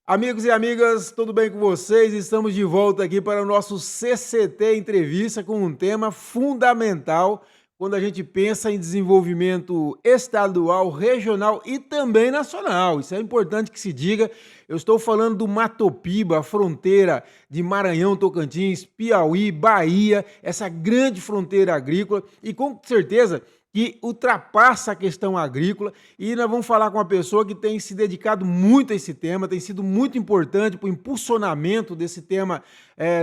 Amigos e amigas, tudo bem com vocês? Estamos de volta aqui para o nosso CCT Entrevista com um tema fundamental quando a gente pensa em desenvolvimento estadual, regional e também nacional. Isso é importante que se diga. Eu estou falando do Matopiba, a fronteira de Maranhão, Tocantins, Piauí, Bahia, essa grande fronteira agrícola e com certeza que ultrapassa a questão agrícola, e nós vamos falar com uma pessoa que tem se dedicado muito a esse tema, tem sido muito importante para o impulsionamento desse tema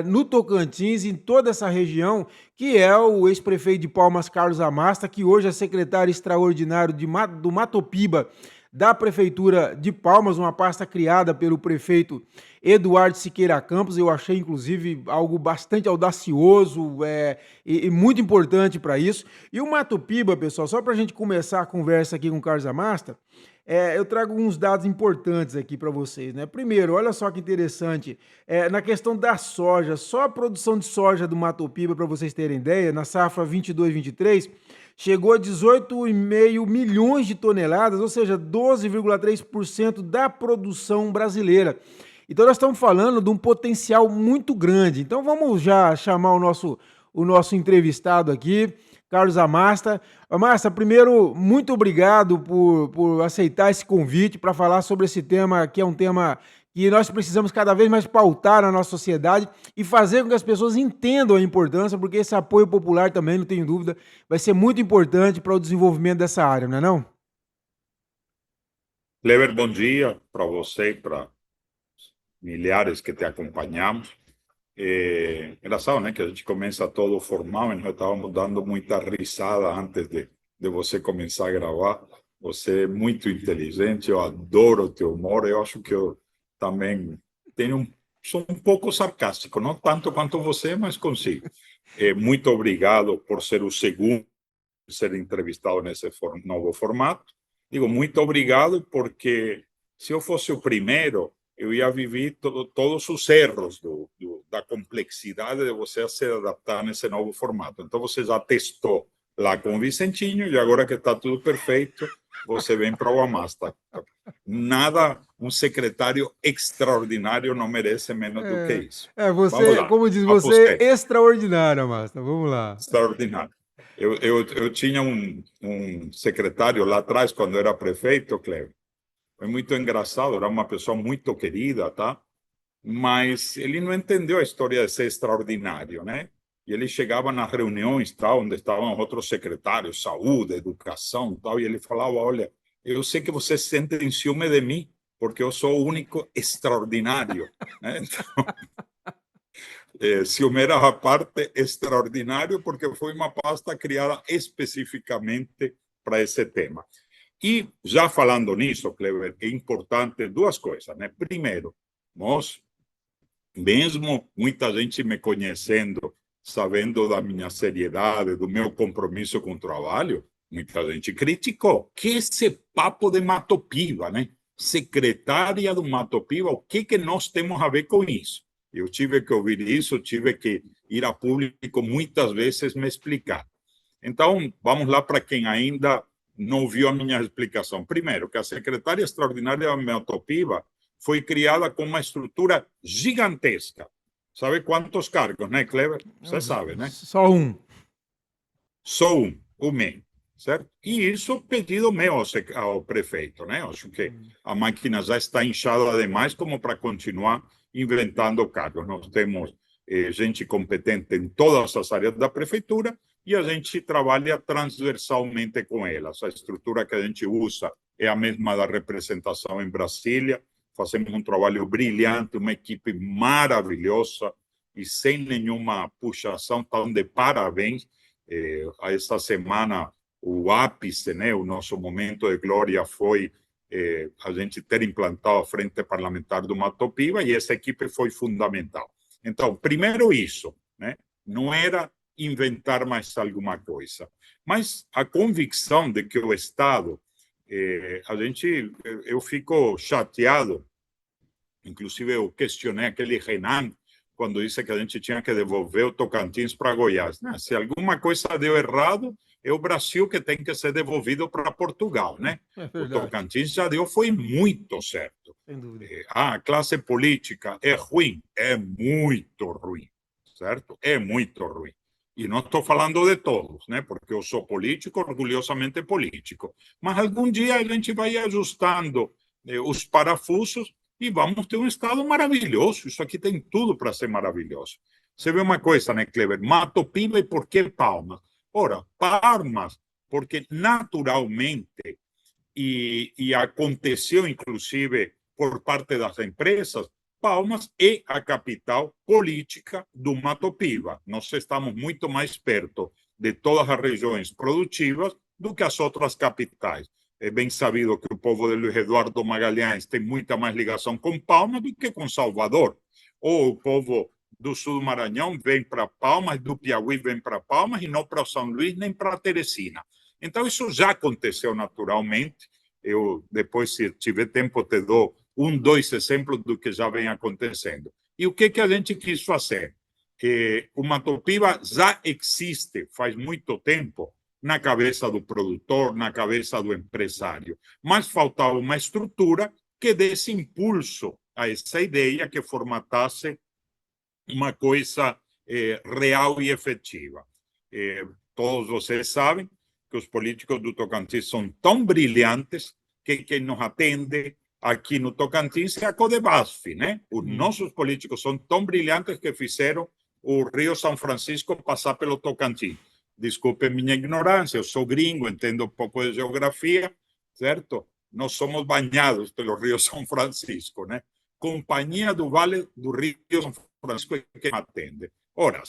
no Tocantins e em toda essa região, que é o ex-prefeito de Palmas, Carlos Amasta, que hoje é secretário extraordinário do Matopiba, da Prefeitura de Palmas, uma pasta criada pelo prefeito Eduardo Siqueira Campos. Eu achei, inclusive, algo bastante audacioso e muito importante para isso. E o Matopiba, pessoal, só para a gente começar a conversa aqui com o Carlos Amasta, eu trago uns dados importantes aqui para vocês, né? Primeiro, olha só que interessante, na questão da soja, só a produção de soja do Matopiba, para vocês terem ideia, na safra 22-23, chegou a 18,5 milhões de toneladas, ou seja, 12,3% da produção brasileira. Então nós estamos falando de um potencial muito grande. Então vamos já chamar o nosso entrevistado aqui, Carlos Amasta. Amasta, primeiro, muito obrigado por aceitar esse convite para falar sobre esse tema, que é um tema que nós precisamos cada vez mais pautar na nossa sociedade e fazer com que as pessoas entendam a importância, porque esse apoio popular também, não tenho dúvida, vai ser muito importante para o desenvolvimento dessa área, não é não? Cleber, bom dia para você e para milhares que te acompanhamos. Engraçado, né? Que a gente começa todo formal, e nós estávamos dando muita risada antes de você começar a gravar. Você é muito inteligente, eu adoro o teu humor. Eu acho que eu também sou um pouco sarcástico, não tanto quanto você, mas consigo. Muito obrigado por ser o segundo a ser entrevistado nesse novo formato. Digo muito obrigado porque se eu fosse o primeiro, eu ia viver todos os erros da complexidade de você se adaptar nesse novo formato. Então, você já testou lá com o Vicentinho e agora que está tudo perfeito, você vem para o Amasta. Nada, um secretário extraordinário não merece menos do que isso. Vamos Você, lá, como diz você, apostei. extraordinário, Amasta. Vamos lá. Extraordinário. Eu tinha um secretário lá atrás, quando era prefeito, Cleber. Foi muito engraçado, era uma pessoa muito querida, tá? Mas ele não entendeu a história de ser extraordinário, né? E ele chegava nas reuniões, tal, onde estavam outros secretários, saúde, educação, tal, e ele falava: olha, eu sei que vocês sentem ciúme de mim, porque eu sou o único extraordinário, né? Então, ciumeira à parte, extraordinário, porque foi uma pasta criada especificamente para esse tema. E já falando nisso, Cleber, é importante duas coisas, né? Primeiro, nós, mesmo muita gente me conhecendo, sabendo da minha seriedade, do meu compromisso com o trabalho, muita gente criticou. Que esse papo de Matopiba, né? Secretária do Matopiba, o que nós temos a ver com isso? Eu tive que ouvir isso, tive que ir a público muitas vezes me explicar. Então, vamos lá para quem ainda não viu a minha explicação. Primeiro, que a secretária extraordinária da Matopiba foi criada com uma estrutura gigantesca. Sabe quantos cargos, né, Cleber? Você sabe, né? Só um. Só o meu, certo? E isso pedido meu ao prefeito, né? Acho que a máquina já está inchada demais como para continuar inventando cargos. Nós temos gente competente em todas as áreas da prefeitura e a gente trabalha transversalmente com elas. A estrutura que a gente usa é a mesma da representação em Brasília. Fazemos um trabalho brilhante, uma equipe maravilhosa e sem nenhuma puxação, tão de parabéns. Esta semana, o ápice, né, o nosso momento de glória foi a gente ter implantado a Frente Parlamentar do Matopiba e essa equipe foi fundamental. Então, primeiro isso, né, não era inventar mais alguma coisa, mas a convicção de que o Estado, eu fico chateado, inclusive eu questionei aquele Renan, quando disse que a gente tinha que devolver o Tocantins para Goiás. Né? Se alguma coisa deu errado, é o Brasil que tem que ser devolvido para Portugal, né? É O verdade. Tocantins já deu, foi muito certo. sem dúvida. A classe política é ruim? É muito ruim, certo? É muito ruim. E não estou falando de todos, né? Porque eu sou político, orgulhosamente político. Mas algum dia a gente vai ajustando os parafusos e vamos ter um Estado maravilhoso. Isso aqui tem tudo para ser maravilhoso. Você vê uma coisa, né, Cleber? Mato Piba e por que Palmas? Ora, Palmas, porque naturalmente, e aconteceu inclusive por parte das empresas, Palmas é a capital política do Mato Piba. Nós estamos muito mais perto de todas as regiões produtivas do que as outras capitais. É bem sabido que o povo de Luiz Eduardo Magalhães tem muita mais ligação com Palmas do que com Salvador. Ou o povo do sul do Maranhão vem para Palmas, do Piauí vem para Palmas e não para São Luís nem para Teresina. Então, isso já aconteceu naturalmente. Eu, depois, se tiver tempo, te dou dois exemplos do que já vem acontecendo. E o que a gente quis fazer? O Mato Piba já existe faz muito tempo na cabeça do produtor, na cabeça do empresário, mas faltava uma estrutura que desse impulso a essa ideia, que formatasse uma coisa real e efetiva. Todos vocês sabem que os políticos do Tocantins são tão brilhantes que quem nos atende aqui no Tocantins é a Codevasf, né? Os nossos políticos são tão brilhantes que fizeram o Rio São Francisco passar pelo Tocantins. Desculpe minha ignorância, eu sou gringo, entendo um pouco de geografia, certo? Nós somos banhados pelo Rio São Francisco, né? Companhia do Vale do Rio São Francisco é quem atende. Ora,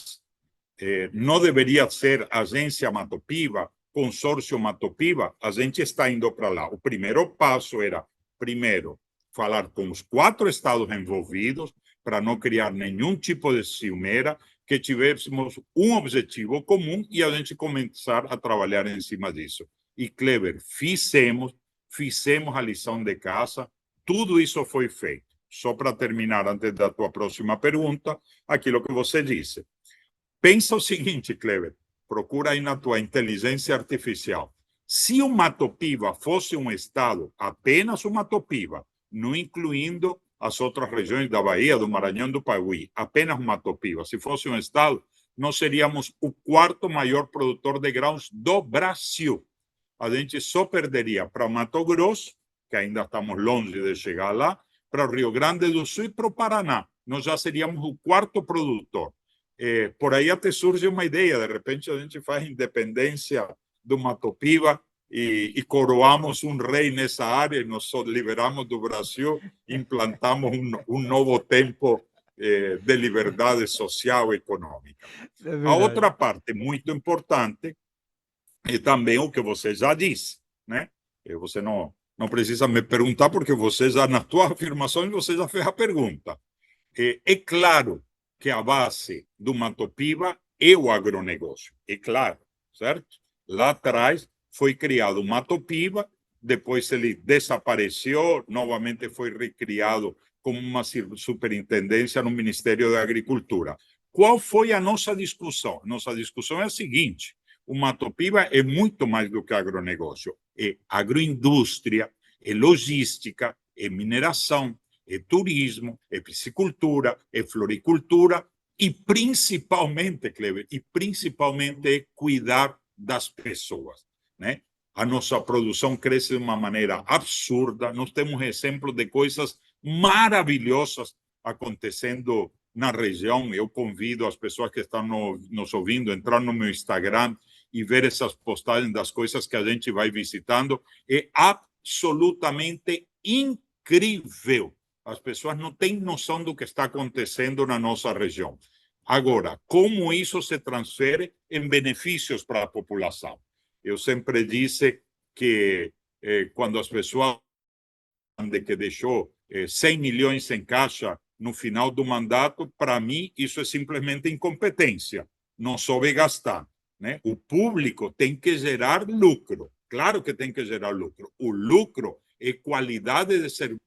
não deveria ser agência Mato Piba, consórcio Mato Piba, a gente está indo para lá. O primeiro passo era, primeiro, falar com os 4 estados envolvidos, para não criar nenhum tipo de ciumeira, que tivéssemos um objetivo comum e a gente começar a trabalhar em cima disso. E, Cleber, fizemos a lição de casa, tudo isso foi feito. Só para terminar, antes da tua próxima pergunta, aquilo que você disse. Pensa o seguinte, Cleber, procura aí na tua inteligência artificial. Se o Mato Piba fosse um estado, apenas o Mato Piba, não incluindo as outras regiões da Bahia, do Maranhão, do Piauí, apenas o Mato Piba, se fosse um estado, nós seríamos o 4º maior produtor de grãos do Brasil. A gente só perderia para Mato Grosso, que ainda estamos longe de chegar lá, para o Rio Grande do Sul e para o Paraná. Nós já seríamos o 4º produtor. Por aí até surge uma ideia, de repente a gente faz independência do Mato Piba e coroamos um rei nessa área e nos liberamos do Brasil, implantamos um novo tempo de liberdade social e econômica. A outra parte muito importante é também o que você já disse, né? Você não precisa me perguntar, porque você já, na tua afirmação, você já fez a pergunta. É claro que a base do Mato Piba é o agronegócio, é claro, certo? Lá atrás foi criado o Mato Piba, depois ele desapareceu, novamente foi recriado como uma superintendência no Ministério da Agricultura. Qual foi a nossa discussão? Nossa discussão é a seguinte: o Mato Piba é muito mais do que agronegócio, é agroindústria, é logística, é mineração, é turismo, é piscicultura, é floricultura e principalmente, Cleber, é cuidar das pessoas, né? A nossa produção cresce de uma maneira absurda, nós temos exemplo de coisas maravilhosas acontecendo na região. Eu convido as pessoas que estão nos ouvindo a entrar no meu Instagram e ver essas postagens das coisas que a gente vai visitando. É absolutamente incrível. As pessoas não têm noção do que está acontecendo na nossa região. Agora, como isso se transfere em benefícios para a população? Eu sempre disse que quando as pessoas de que deixou 100 milhões em caixa no final do mandato, para mim isso é simplesmente incompetência. Não soube gastar, né? O público tem que gerar lucro. Claro que tem que gerar lucro. O lucro é qualidade de serviços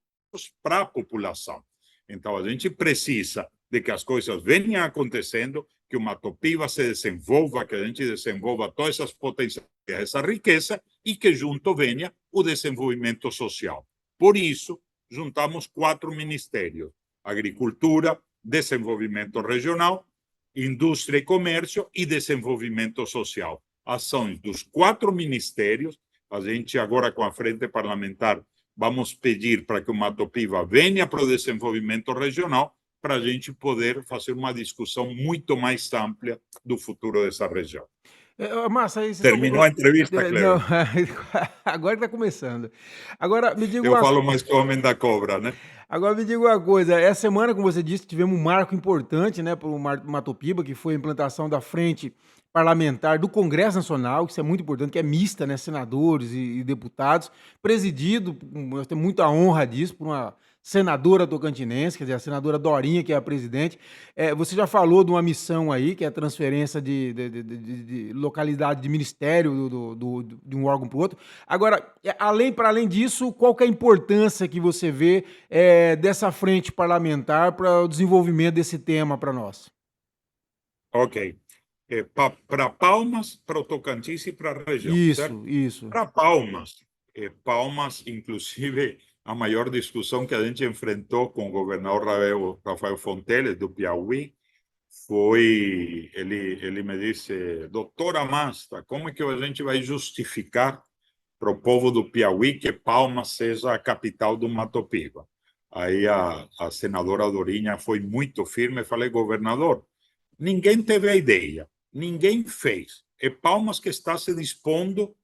para a população. Então, a gente precisa de que as coisas venham acontecendo, que o Mato Piba se desenvolva, que a gente desenvolva todas essas potências, essa riqueza, e que junto venha o desenvolvimento social. Por isso, juntamos 4 ministérios: Agricultura, Desenvolvimento Regional, Indústria e Comércio e Desenvolvimento Social. Ações dos 4 ministérios. A gente agora, com a frente parlamentar, vamos pedir para que o Mato Piba venha para o desenvolvimento regional, para a gente poder fazer uma discussão muito mais ampla do futuro dessa região. Massa, aí você Terminou a entrevista, Não, Cleber? agora está começando. Agora me diga Eu uma, falo mais que o homem da cobra, né? agora me diga uma coisa. Essa semana, como você disse, tivemos um marco importante, né, para o Mato Piba, que foi a implantação da frente parlamentar do Congresso Nacional, que isso é muito importante, que é mista, né, senadores e deputados, presidido, nós temos muita honra disso, por uma senadora tocantinense, quer dizer, a senadora Dorinha, que é a presidente. Você já falou de uma missão aí, que é a transferência de localidade de ministério de um órgão para o outro. Agora, para além disso, qual que é a importância que você vê dessa frente parlamentar para o desenvolvimento desse tema para nós? Ok. Para Palmas, para o Tocantins e para a região, certo? Isso. Para Palmas, Palmas, inclusive, a maior discussão que a gente enfrentou com o governador Rafael Fonteles, do Piauí, foi, ele me disse: doutora Masta, como é que a gente vai justificar para o povo do Piauí que Palmas seja a capital do Mato Piba? Aí a senadora Dorinha foi muito firme e falei: governador, ninguém teve a ideia, ninguém fez. É Palmas que está se dispondo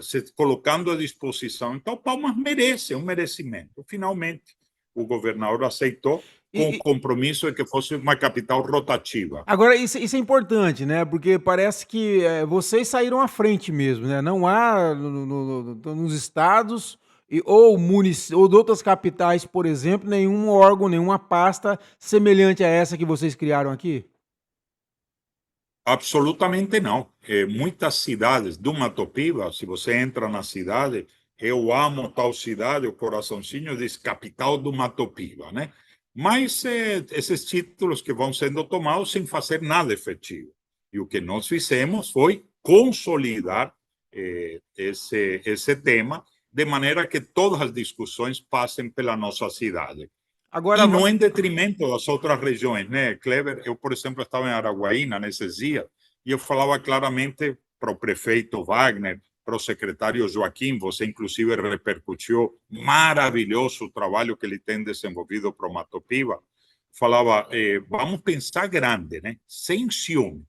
se colocando à disposição. Então, Palmas merece, um merecimento. Finalmente, o governador aceitou, com o compromisso de que fosse uma capital rotativa. Agora, isso é importante, né? Porque parece que vocês saíram à frente mesmo, né? Não há nos estados ou de outras capitais, por exemplo, nenhum órgão, nenhuma pasta semelhante a essa que vocês criaram aqui? Absolutamente não. Muitas cidades do Mato Piba, se você entra na cidade, eu amo tal cidade, o coraçãozinho diz capital do Mato Piba, né? Mas esses títulos que vão sendo tomados sem fazer nada efetivo. E o que nós fizemos foi consolidar esse tema, de maneira que todas as discussões passem pela nossa cidade. Agora, E não em detrimento das outras regiões, né, Kleber? Eu, por exemplo, estava em Araguaína nesses dias e eu falava claramente para o prefeito Wagner, para o secretário Joaquim, você inclusive repercutiu maravilhoso o trabalho que ele tem desenvolvido para o Mato Piba. Falava, vamos pensar grande, né? Sem ciúme.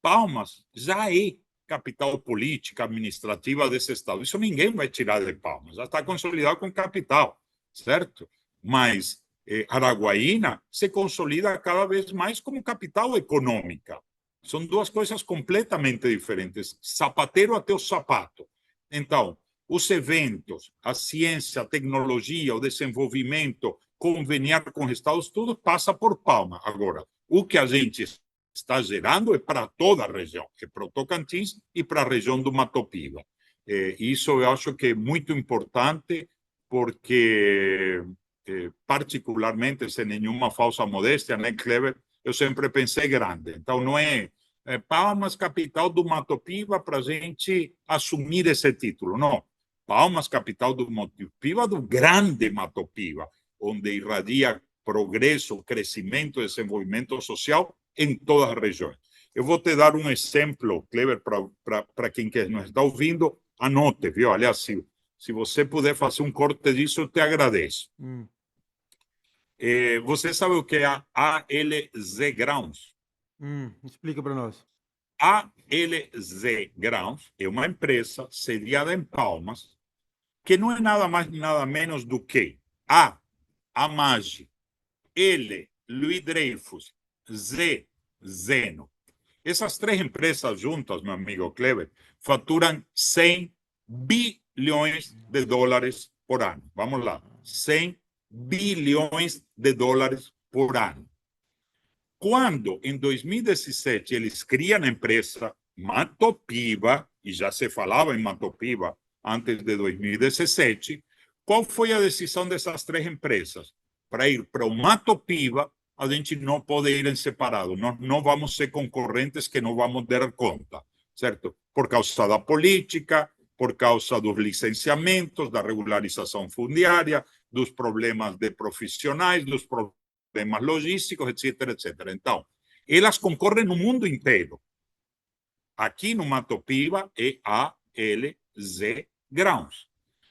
Palmas já é capital política, administrativa desse estado. Isso ninguém vai tirar de Palmas. Já está consolidado com capital, certo? Mas Araguaína se consolida cada vez mais como capital econômica. São duas coisas completamente diferentes. Sapateiro até o sapato. Então, os eventos, a ciência, a tecnologia, o desenvolvimento, conveniar com estados, tudo passa por Palma. Agora, o que a gente está gerando é para toda a região, é para o Tocantins e para a região do Mato Piba. Isso eu acho que é muito importante, porque, particularmente, sem nenhuma falsa modéstia, né, Kleber, eu sempre pensei grande. Então, não é Palmas, capital do Mato Piba, para a gente assumir esse título. Não. Palmas, capital do Mato Piba, do grande Mato Piba, onde irradia progresso, crescimento, desenvolvimento social em todas as regiões. Eu vou te dar um exemplo, Kleber, para quem nos está ouvindo, anote, viu? Aliás, se você puder fazer um corte disso, eu te agradeço. Você sabe o que é a ALZ Grounds? Explica para nós. A ALZ Grounds é uma empresa sediada em Palmas, que não é nada mais nada menos do que a Amage, L, Luiz Dreyfus, Z, Zeno. Essas 3 empresas juntas, meu amigo Kleber, faturam 100 bilhões de dólares por ano. Vamos lá, 100 bilhões de dólares por ano. Quando, em 2017, eles criam a empresa Mato Piba, e já se falava em Mato Piba antes de 2017, qual foi a decisão dessas 3 empresas? Para ir para o Mato Piba, a gente não pode ir em separado. Nós não vamos ser concorrentes que não vamos dar conta, certo? Por causa da política, por causa dos licenciamentos, da regularização fundiária, dos problemas de profissionais, dos problemas logísticos, etc, etc. Então, elas concorrem no mundo inteiro. Aqui no Mato Piba é ALZ Grãos.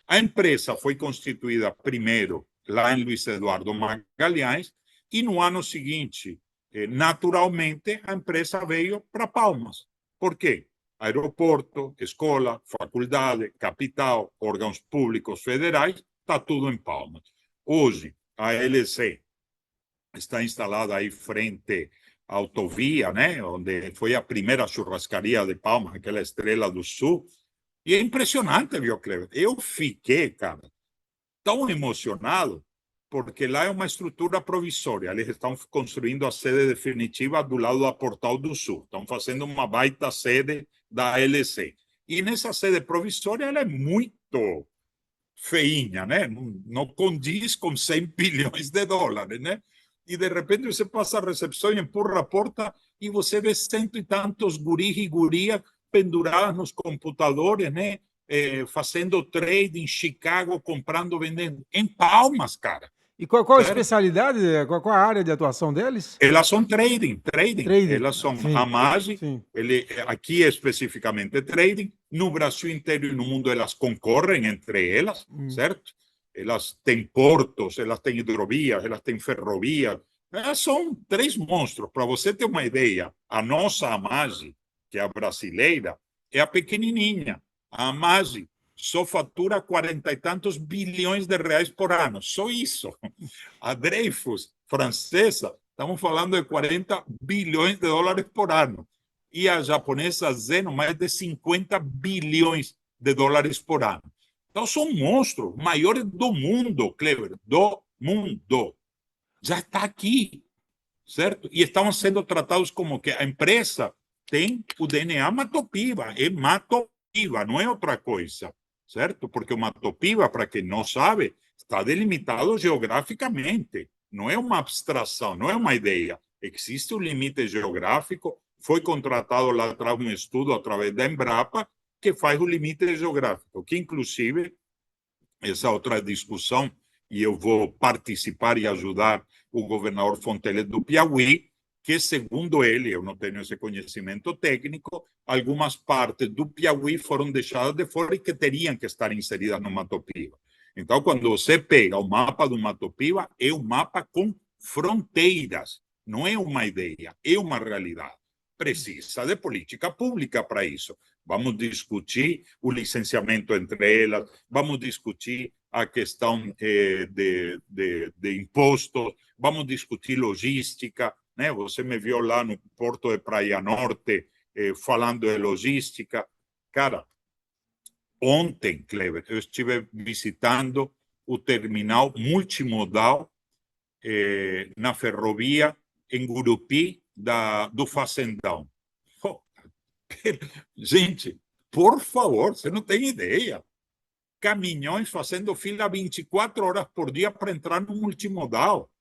A empresa foi constituída primeiro lá em Luiz Eduardo Magalhães e no ano seguinte, naturalmente, a empresa veio para Palmas. Por quê? Aeroporto, escola, faculdade, capital, órgãos públicos federais, está tudo em Palmas. Hoje, a LC está instalada aí frente à autovia, né, onde foi a primeira churrascaria de Palmas, aquela Estrela do Sul. E é impressionante, viu, Cleber? Eu fiquei, cara, tão emocionado, porque lá é uma estrutura provisória. Eles estão construindo a sede definitiva do lado da Portal do Sul. Estão fazendo uma baita sede da LC. E nessa sede provisória ela é muito feinha, né? Não condiz com 100 bilhões de dólares, né? E de repente você passa a recepção e empurra a porta e você vê cento e tantos guris e gurias penduradas nos computadores, né? Fazendo trade em Chicago, comprando, vendendo. Em Palmas, cara. E qual a Certo? especialidade, qual a área de atuação deles? Elas são trading. Trading. Elas são Sim, a MAGE, sim. aqui é especificamente trading. No Brasil inteiro e no mundo elas concorrem entre elas, certo? Elas têm portos, elas têm hidrovias, elas têm ferrovias. Elas são três monstros. Para você ter uma ideia, a nossa AMAGE, que é a brasileira, é a pequenininha. A AMAGE só fatura 40 e tantos bilhões de reais por ano. Só isso. A Dreyfus, francesa, estamos falando de 40 bilhões de dólares por ano. E a japonesa Zeno, mais de 50 bilhões de dólares por ano. Então, são monstros maiores do mundo, Cleber, do mundo. Já está aqui, certo? E estão sendo tratados como que a empresa tem o DNA Mato Piba, é Mato Piba, não é outra coisa, certo? Porque o Mato Piba, para quem não sabe, está delimitado geograficamente, não é uma abstração, não é uma ideia. Existe um limite geográfico, foi contratado lá atrás um estudo através da Embrapa que faz o limite geográfico, que inclusive essa outra discussão, e eu vou participar e ajudar o governador Fonteles do Piauí, que, segundo ele, eu não tenho esse conhecimento técnico, algumas partes do Piauí foram deixadas de fora e que teriam que estar inseridas no Mato Piba. Então, quando você pega o mapa do Mato Piba, é um mapa com fronteiras, não é uma ideia, é uma realidade. Precisa de política pública para isso. Vamos discutir o licenciamento entre elas, vamos discutir a questão de impostos, vamos discutir logística, né? Você me viu lá no Porto de Praia Norte falando de logística. Cara, ontem, Cleber, eu estive visitando o terminal multimodal na ferrovia em Gurupi do Fazendão. Oh, gente, por favor, você não tem ideia. Caminhões fazendo fila 24 horas por dia para entrar no multimodal.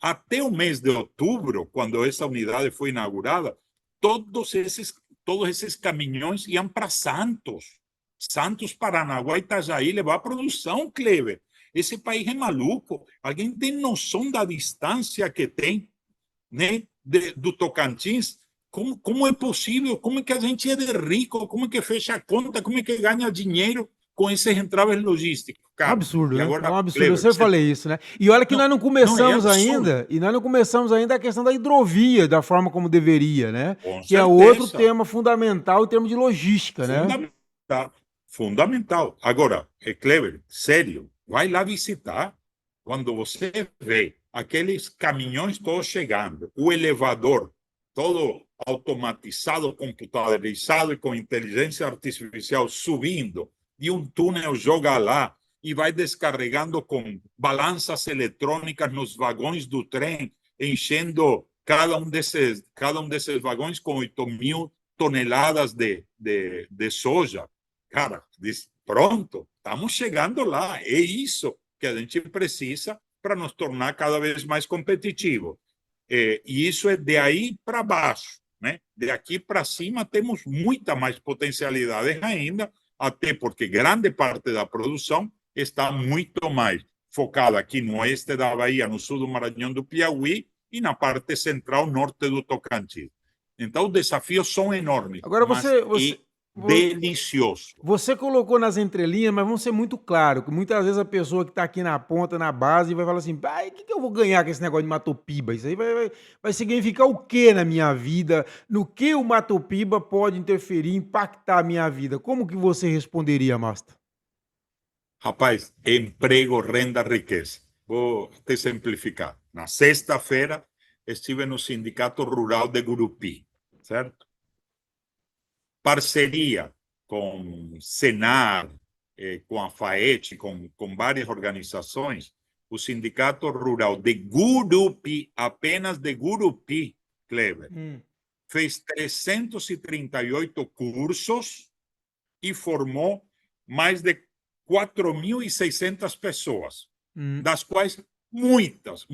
Até o mês de outubro, quando essa unidade foi inaugurada, todos esses caminhões iam para Santos. Santos, Paranaguá e Itajaí levar produção, Cleber. Esse país é maluco. Alguém tem noção da distância que tem, né, do Tocantins? Como é possível? Como é que a gente é de rico? Como é que fecha a conta? Como é que ganha dinheiro com esses entraves logísticos, É um cara? absurdo, E né? É agora, um absurdo. Eu Cleber, sempre falei isso, né? E olha que nós não não é começamos absurdo. ainda, a questão da hidrovia da forma como deveria, né? Com Que é outro certeza. tema fundamental em termos de logística, né? Fundamental. Fundamental. Agora, Cleber, sério, vai lá visitar. Quando você vê aqueles caminhões todos chegando, o elevador todo automatizado, computadorizado e com inteligência artificial subindo, e um túnel joga lá e vai descarregando com balanças eletrônicas nos vagões do trem, enchendo cada um desses vagões com 8.000 toneladas de soja. Cara, diz, pronto, estamos chegando lá. É isso que a gente precisa para nos tornar cada vez mais competitivo. E isso é de aí para baixo, né? De aqui para cima temos muita mais potencialidades ainda, até porque grande parte da produção está muito mais focado aqui no oeste da Bahia, no sul do Maranhão do Piauí e na parte central norte do Tocantins. Então, os desafios são enormes, Agora mas delicioso. Você colocou nas entrelinhas, mas vamos ser muito claro, que muitas vezes a pessoa que está aqui na ponta, na base, vai falar assim, o que eu vou ganhar com esse negócio de Matopiba? Isso aí vai significar o que na minha vida? No que o Matopiba pode interferir, impactar a minha vida? Como que você responderia, Master? Rapaz, emprego, renda, riqueza. Vou te simplificar. Na sexta-feira, estive no Sindicato Rural de Gurupi, certo? Parceria com Senar, com a FAET, com várias organizações, o Sindicato Rural de Gurupi, apenas de Gurupi, Kleber, fez 338 cursos e formou mais de 4.600 pessoas, das quais muitas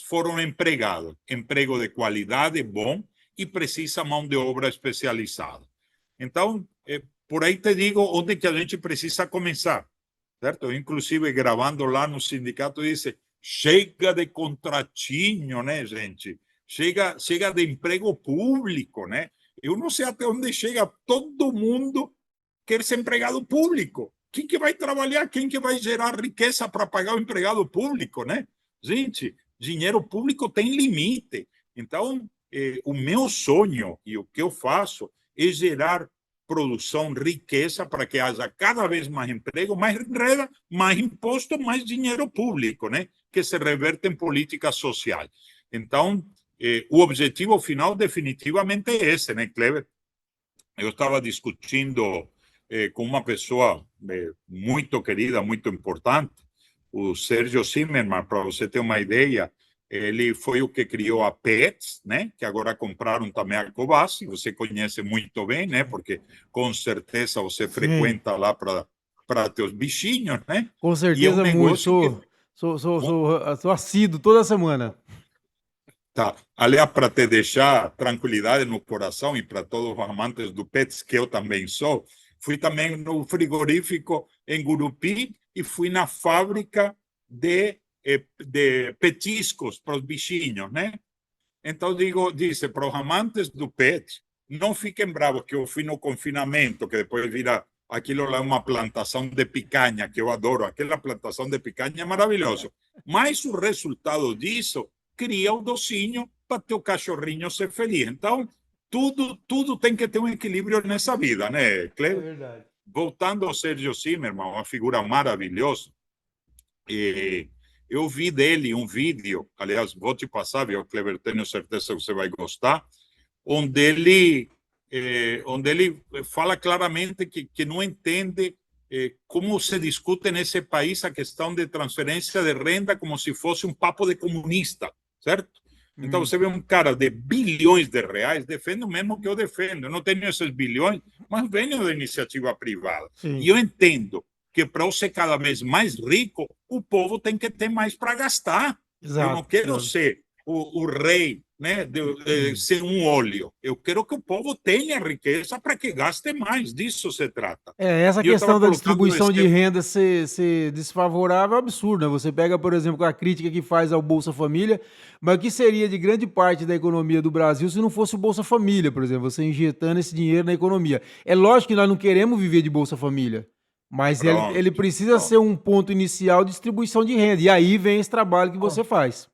foram empregadas. Emprego de qualidade, bom, e precisa mão de obra especializada. Então, por aí te digo onde que a gente precisa começar, certo? Eu, inclusive, gravando lá no sindicato, disse, chega de contratinho, né, gente? Chega de emprego público, né? Eu não sei até onde chega, todo mundo quer ser empregado público. Quem que vai trabalhar? Quem que vai gerar riqueza para pagar o empregado público, né? Gente, dinheiro público tem limite. Então, o meu sonho e o que eu faço é gerar produção, riqueza, para que haja cada vez mais emprego, mais renda, mais imposto, mais dinheiro público, né? Que se reverte em políticas sociais. Então, o objetivo final definitivamente é esse, né, Kleber? Eu estava discutindo com uma pessoa muito querida, muito importante, o Sérgio Zimmermann, para você ter uma ideia, ele foi o que criou a Pets, né? Que agora compraram também a Cobas, você conhece muito bem, né? Porque com certeza você frequenta lá para teus bichinhos, né? Com E é um certeza, muito. negócio Sou assíduo toda semana. Tá. Aliás, para te deixar tranquilidade no coração e para todos os amantes do pets, que eu também sou, fui também no frigorífico em Gurupi e fui na fábrica de petiscos para os bichinhos, né? Então, disse para os amantes do pet, não fiquem bravos que eu fui no confinamento, que depois vira aquilo lá uma plantação de picanha, que eu adoro. Aquela plantação de picanha é maravilhoso. Mas o resultado disso cria o docinho para teu cachorrinho ser feliz. Então, tudo tem que ter um equilíbrio nessa vida, né, Cleber? É verdade. Voltando ao Sérgio Zimmermann, uma figura maravilhosa, eu vi dele um vídeo, aliás, vou te passar, viu, Cleber, tenho certeza que você vai gostar, onde ele fala claramente que não entende como se discute nesse país a questão de transferência de renda como se fosse um papo de comunista, certo? Então você vê um cara de bilhões de reais, defende o mesmo que eu defendo. Eu não tenho esses bilhões, mas venho da iniciativa privada. Sim. E eu entendo que para eu ser cada vez mais rico, o povo tem que ter mais para gastar. Exato, eu não quero ser o rei, né, ser um óleo. Eu quero que o povo tenha riqueza para que gaste mais. Disso se trata. Essa questão da distribuição de renda ser desfavorável é um absurdo, né? Você pega, por exemplo, a crítica que faz ao Bolsa Família, mas o que seria de grande parte da economia do Brasil se não fosse o Bolsa Família, por exemplo, você injetando esse dinheiro na economia. É lógico que nós não queremos viver de Bolsa Família, mas ele precisa ser um ponto inicial de distribuição de renda, e aí vem esse trabalho que você faz.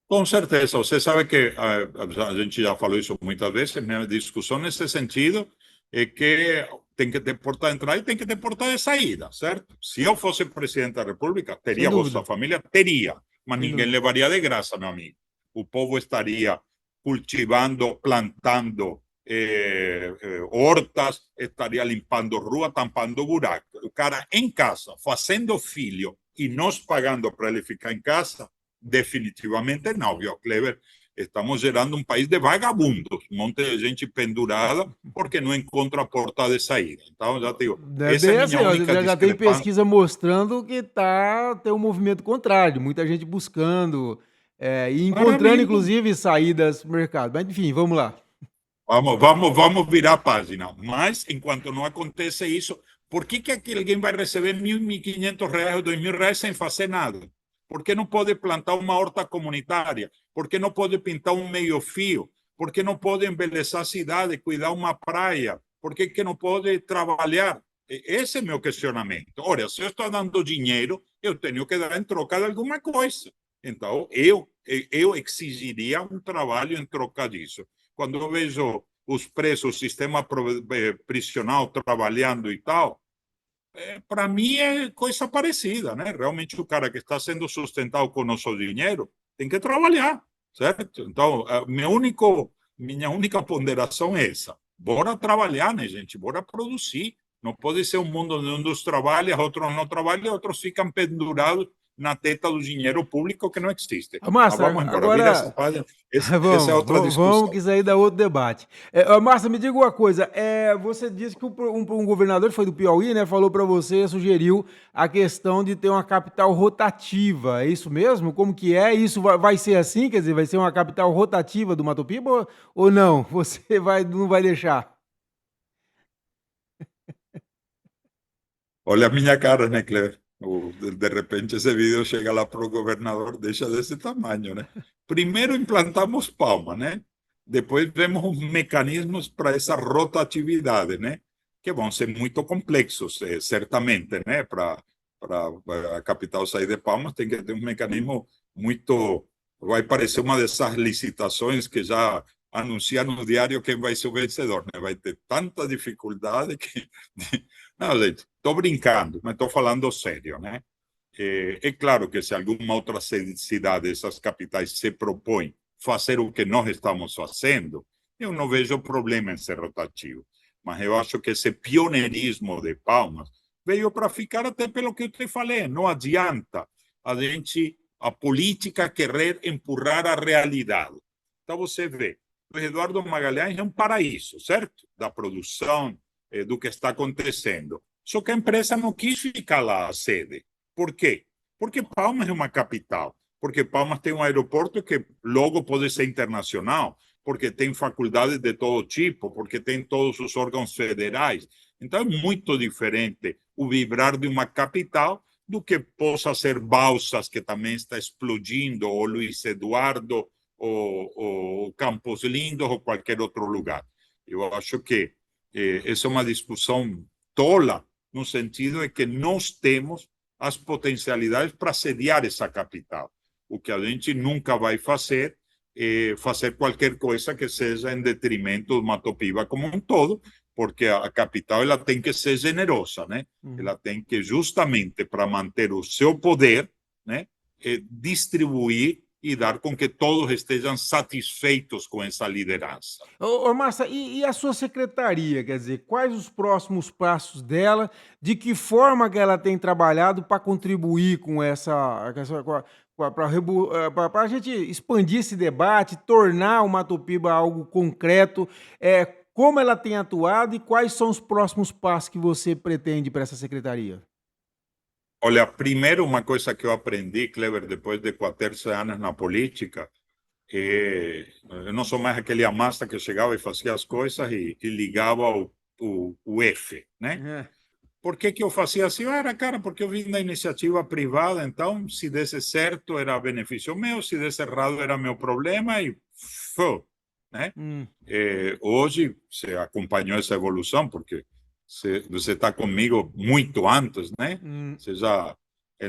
Com certeza, você sabe que a gente já falou isso muitas vezes, minha discussão nesse sentido é que tem que ter porta de entrada e tem que ter porta de saída, certo? Se eu fosse presidente da República, teria Bolsa Família? Teria, mas ninguém levaria de graça, meu amigo. O povo estaria cultivando, plantando hortas, estaria limpando rua, tampando buraco. O cara em casa, fazendo filho e nós pagando para ele ficar em casa, definitivamente não, viu, Kleber? Estamos gerando um país de vagabundos, um monte de gente pendurada porque não encontra a porta de saída. Então, já digo, essa é a minha única já tem pesquisa mostrando que tem um movimento contrário, muita gente buscando e encontrando, inclusive, saídas para o mercado. Mas, enfim, vamos lá. Vamos virar a página. Mas, enquanto não acontece isso, Por que alguém vai receber R$ 1.500 ou R$ 2.000 sem fazer nada? Por que não pode plantar uma horta comunitária? Por que não pode pintar um meio-fio? Por que não pode embelezar a cidade, cuidar uma praia? Por que não pode trabalhar? Esse é meu questionamento. Olha, se eu estou dando dinheiro, eu tenho que dar em troca de alguma coisa. Então, eu exigiria um trabalho em troca disso. Quando eu vejo os preços, o sistema prisional trabalhando e tal, para mim é coisa parecida, né? Realmente o cara que está sendo sustentado com o nosso dinheiro tem que trabalhar, certo? Então, minha única ponderação é essa. Bora trabalhar, né, gente? Bora produzir. Não pode ser um mundo onde uns trabalham, outros não trabalham, outros ficam pendurados na teta do dinheiro público que não existe. Mas Márcio, vamos embora, vira essa agora página. Essa é vamos, outra vamos que discussão. isso aí dá outro debate. Márcio, me diga uma coisa. Você disse que um governador, foi do Piauí, né, falou para você, sugeriu a questão de ter uma capital rotativa. É isso mesmo? Como que é? Isso vai ser assim? Quer dizer, vai ser uma capital rotativa do Mato Piba ou não? Você não vai deixar? Olha a minha cara, né, Cleber? De repente esse vídeo chega lá para o governador, deixa desse tamanho, né? Primeiro implantamos Palma, né? Depois vemos os mecanismos para essa rotatividade, né? Que vão ser muito complexos, certamente, né? Para a capital sair de Palmas tem que ter um mecanismo muito... Vai parecer uma dessas licitações que já anuncia no diário quem vai ser o vencedor, né? Vai ter tanta dificuldade que... Não, gente, estou brincando, mas estou falando sério, né? É claro que se alguma outra cidade, essas capitais, se propõe fazer o que nós estamos fazendo, eu não vejo problema em ser rotativo. Mas eu acho que esse pioneirismo de Palmas veio para ficar até pelo que eu te falei. Não adianta a política querer empurrar a realidade. Então você vê, o Eduardo Magalhães é um paraíso, certo? Da produção, do que está acontecendo. Só que a empresa não quis ficar lá a sede. Por quê? Porque Palmas é uma capital, porque Palmas tem um aeroporto que logo pode ser internacional, porque tem faculdades de todo tipo, porque tem todos os órgãos federais. Então é muito diferente o vibrar de uma capital do que possa ser Balsas, que também está explodindo, ou Luiz Eduardo, ou Campos Lindos, ou qualquer outro lugar. Eu acho que essa é uma discussão tola, no sentido de que nós temos as potencialidades para sediar essa capital. O que a gente nunca vai fazer é fazer qualquer coisa que seja em detrimento do Mato Piba como um todo, porque a capital ela tem que ser generosa, né? Ela tem que, justamente para manter o seu poder, né, distribuir e dar com que todos estejam satisfeitos com essa liderança. Márcia, e a sua secretaria, quer dizer, quais os próximos passos dela, de que forma que ela tem trabalhado para contribuir com para a gente expandir esse debate, tornar o Mato Piba algo concreto, como ela tem atuado e quais são os próximos passos que você pretende para essa secretaria? Olha, primeiro uma coisa que eu aprendi, Cleber, depois de 14 anos na política, eu não sou mais aquele amassa que chegava e fazia as coisas e ligava o F, né? É. Por que eu fazia assim? Era, cara, porque eu vim da iniciativa privada, então se desse certo era benefício meu, se desse errado era meu problema e foi, né? Hum, Hoje você acompanhou essa evolução, porque você está comigo muito antes, né? hum. Você já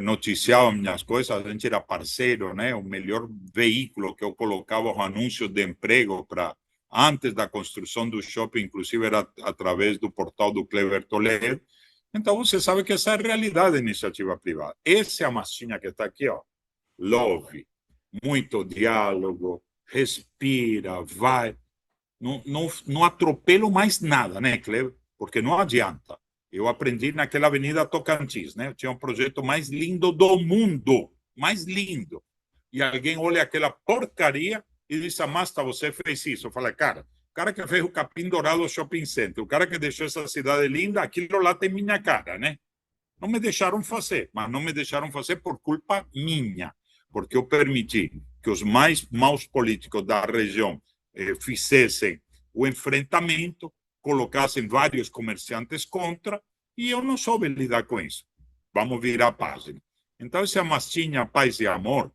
noticiava minhas coisas, a gente era parceiro, né? O melhor veículo que eu colocava os anúncios de emprego para antes da construção do shopping, inclusive era através do portal do Cleber Toledo. Então você sabe que essa é a realidade da iniciativa privada. Essa é a massinha que está aqui, ó. Love, muito diálogo, respira, vai. Não atropelo mais nada, né, Cleber? Porque não adianta. Eu aprendi naquela Avenida Tocantins, né? Eu tinha um projeto mais lindo do mundo, mais lindo. E alguém olha aquela porcaria e diz: Amasta, você fez isso. Eu falei, cara, o cara que fez o Capim Dourado Shopping Center, o cara que deixou essa cidade linda, aquilo lá tem minha cara, né? Não me deixaram fazer, mas não me deixaram fazer por culpa minha, porque eu permiti que os mais maus políticos da região fizessem o enfrentamento, colocassem vários comerciantes contra, E eu não soube lidar com isso. Vamos virar a página. Então, essa massinha Paz e Amor,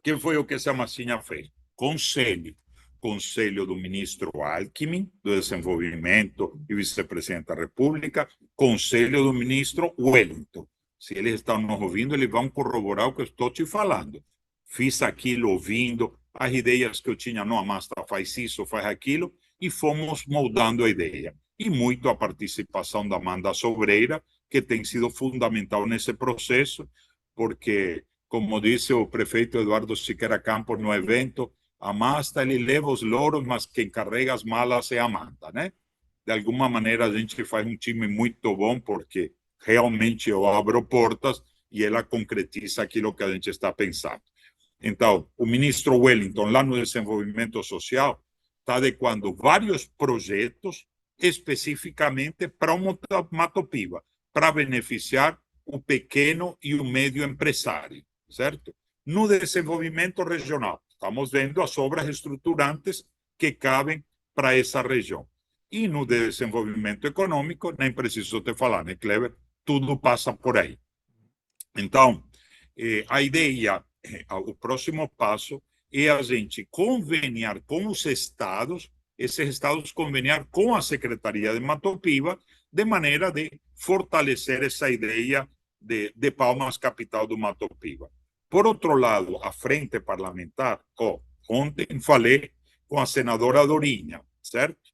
que foi o que essa massinha fez? Conselho do ministro Alckmin, do Desenvolvimento e vice-presidente da República, conselho do ministro Wellington. Se eles estão nos ouvindo, eles vão corroborar o que eu estou te falando. Fiz aquilo ouvindo, as ideias que eu tinha, não, a Masta faz isso, faz aquilo, e fomos moldando a ideia. E muito a participação da Amanda Sobreira, que tem sido fundamental nesse processo, porque, como disse o prefeito Eduardo Siqueira Campos no evento, a Masta, ele leva os louros, mas quem carrega as malas é a Amanda, né? De alguma maneira, a gente faz um time muito bom, porque realmente eu abro portas e ela concretiza aquilo que a gente está pensando. Então, o ministro Wellington, lá no Desenvolvimento Social, está adequando vários projetos especificamente para o Mato Piba, para beneficiar o pequeno e o médio empresário, certo? No desenvolvimento regional, estamos vendo as obras estruturantes que cabem para essa região. E no desenvolvimento econômico, nem preciso te falar, né, Cleber? Tudo passa por aí. Então, a ideia, o próximo passo é a gente conveniar com os estados, esses estados conveniar com a Secretaria de Mato Piba, de maneira de fortalecer essa ideia de Palmas, capital do Mato Piba. Por outro lado, a frente parlamentar, ontem falei com a senadora Dorinha, certo?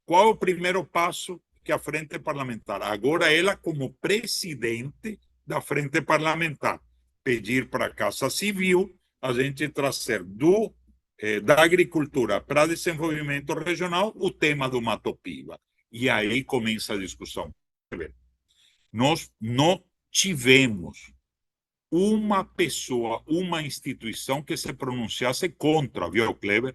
Qual é o primeiro passo que a frente parlamentar? Agora ela, como presidente da frente parlamentar, pedir para a Casa Civil a gente trazer da agricultura para desenvolvimento regional o tema do Mato Piba. E aí começa a discussão. Nós não tivemos uma pessoa, uma instituição que se pronunciasse contra, viu, Kleber?